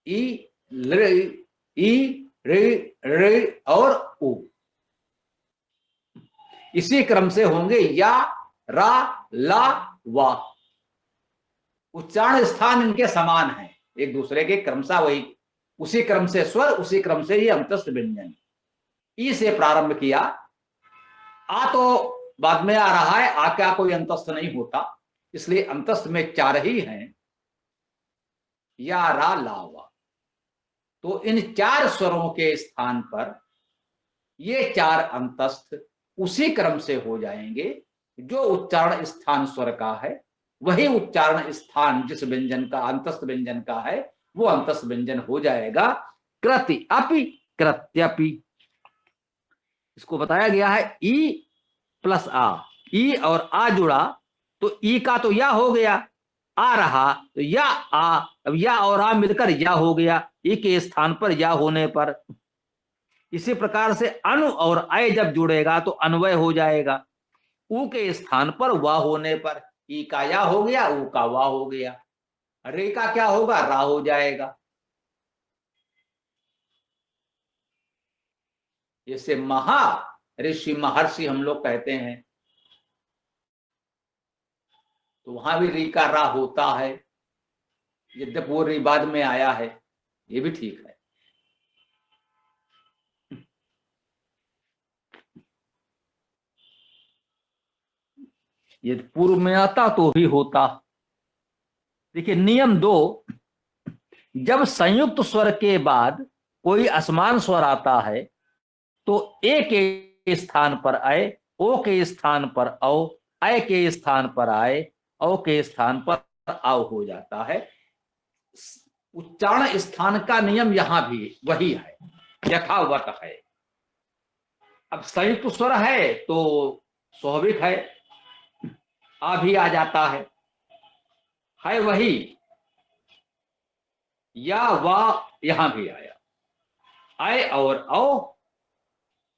ई रे ई रे रे और उ। इसी क्रम से होंगे या, रा, ला, वा। उच्चारण स्थान इनके समान है, एक दूसरे के क्रमशः वही, उसी क्रम से स्वर, उसी क्रम से ये अंतस्थ व्यंजन। ई से प्रारंभ किया, आ तो बाद में आ रहा है, आ का कोई अंतस्थ नहीं होता, इसलिए अंतस्थ में 4 ही हैं, या, रा, ला, वा। तो इन 4 स्वरों के स्थान पर ये 4 अंतस्थ उसी क्रम से हो जाएंगे, जो उच्चारण स्थान स्वर का है वही उच्चारण स्थान जिस व्यंजन का अंतस्थ व्यंजन का है वो अंतस्थ व्यंजन हो जाएगा। कृति अपि कृत्यपि। इसको बताया गया है ई प्लस आ, ई और आ जुड़ा तो ई का तो या हो गया, आ रहा तो या आ, अब या और आ मिलकर या हो गया, ई के स्थान पर या होने पर। इसी प्रकार से अनु और अय जब जुड़ेगा तो अन्वय हो जाएगा, ऊ के स्थान पर वा होने पर ई का या हो गया, ऊ का वा हो गया, रे का क्या होगा, रा हो जाएगा। जैसे महा ऋषि महर्षि हम लोग कहते हैं तो वहां भी री का रा होता है, यद्यपि वो री बाद में आया है, ये भी ठीक है। यदि पूर्व में आता तो भी होता। देखिए नियम 2, जब संयुक्त स्वर के बाद कोई असमान स्वर आता है तो ए के स्थान पर अय, ओ के स्थान पर औ, अय के स्थान पर आय, औ के स्थान पर आव हो जाता है। उच्चारण स्थान का नियम यहां भी वही है, यथावत है। अब संयुक्त स्वर है तो स्वाभाविक है आ भी आ जाता है वही, या वा यहां भी आया, आय और औ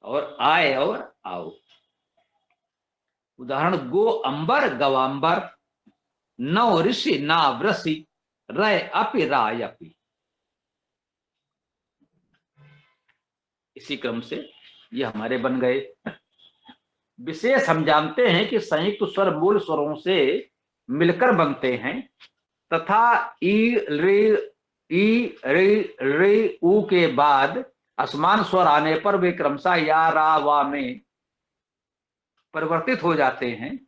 और आय और आओ। उदाहरण गो अंबर गवांबर, नौ ऋषि ना वृषि, रय अपि राय अपि। इसी क्रम से ये हमारे बन गए। विशेष हम जानते हैं कि संयुक्त स्वर मूल स्वरों से मिलकर बनते हैं तथा ई रे उ के बाद असमान स्वर आने पर वे क्रमशः या रा वा में परिवर्तित हो जाते हैं,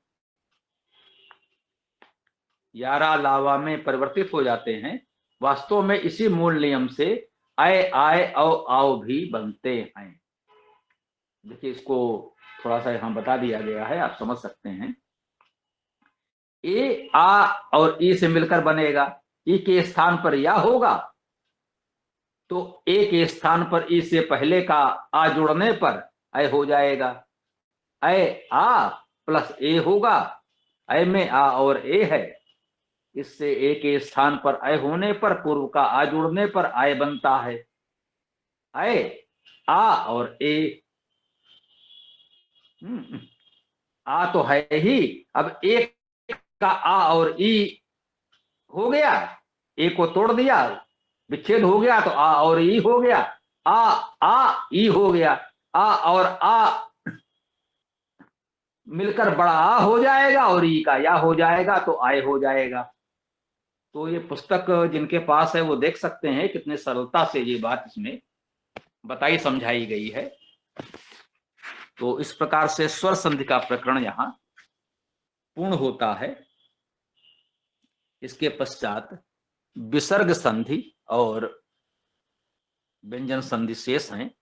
या रा ला वा में परिवर्तित हो जाते हैं। वास्तव में इसी मूल नियम से अय आय औ आओ भी बनते हैं। देखिए इसको थोड़ा सा यहां बता दिया गया है, आप समझ सकते हैं। ए आ और ई से मिलकर बनेगा, ई के स्थान पर या होगा तो ए के स्थान पर ई से पहले का आ जुड़ने पर अय हो जाएगा, अय आ प्लस ए होगा, अय में आ और ए है, इससे ए के स्थान पर अय होने पर पूर्व का आ जुड़ने पर आय बनता है, अय आ और ए। आ तो है ही, अब एक का आ और ई हो गया, ए को तोड़ दिया, विच्छेद हो गया तो आ और ई हो गया, आ ई हो गया, आ और आ मिलकर बड़ा आ हो जाएगा और ई का या हो जाएगा तो आय हो जाएगा। तो ये पुस्तक जिनके पास है वो देख सकते हैं कितने सरलता से ये बात इसमें बताई समझाई गई है। तो इस प्रकार से स्वर संधि का प्रकरण यहां पूर्ण होता है। इसके पश्चात विसर्ग संधि और व्यंजन संधि शेष हैं।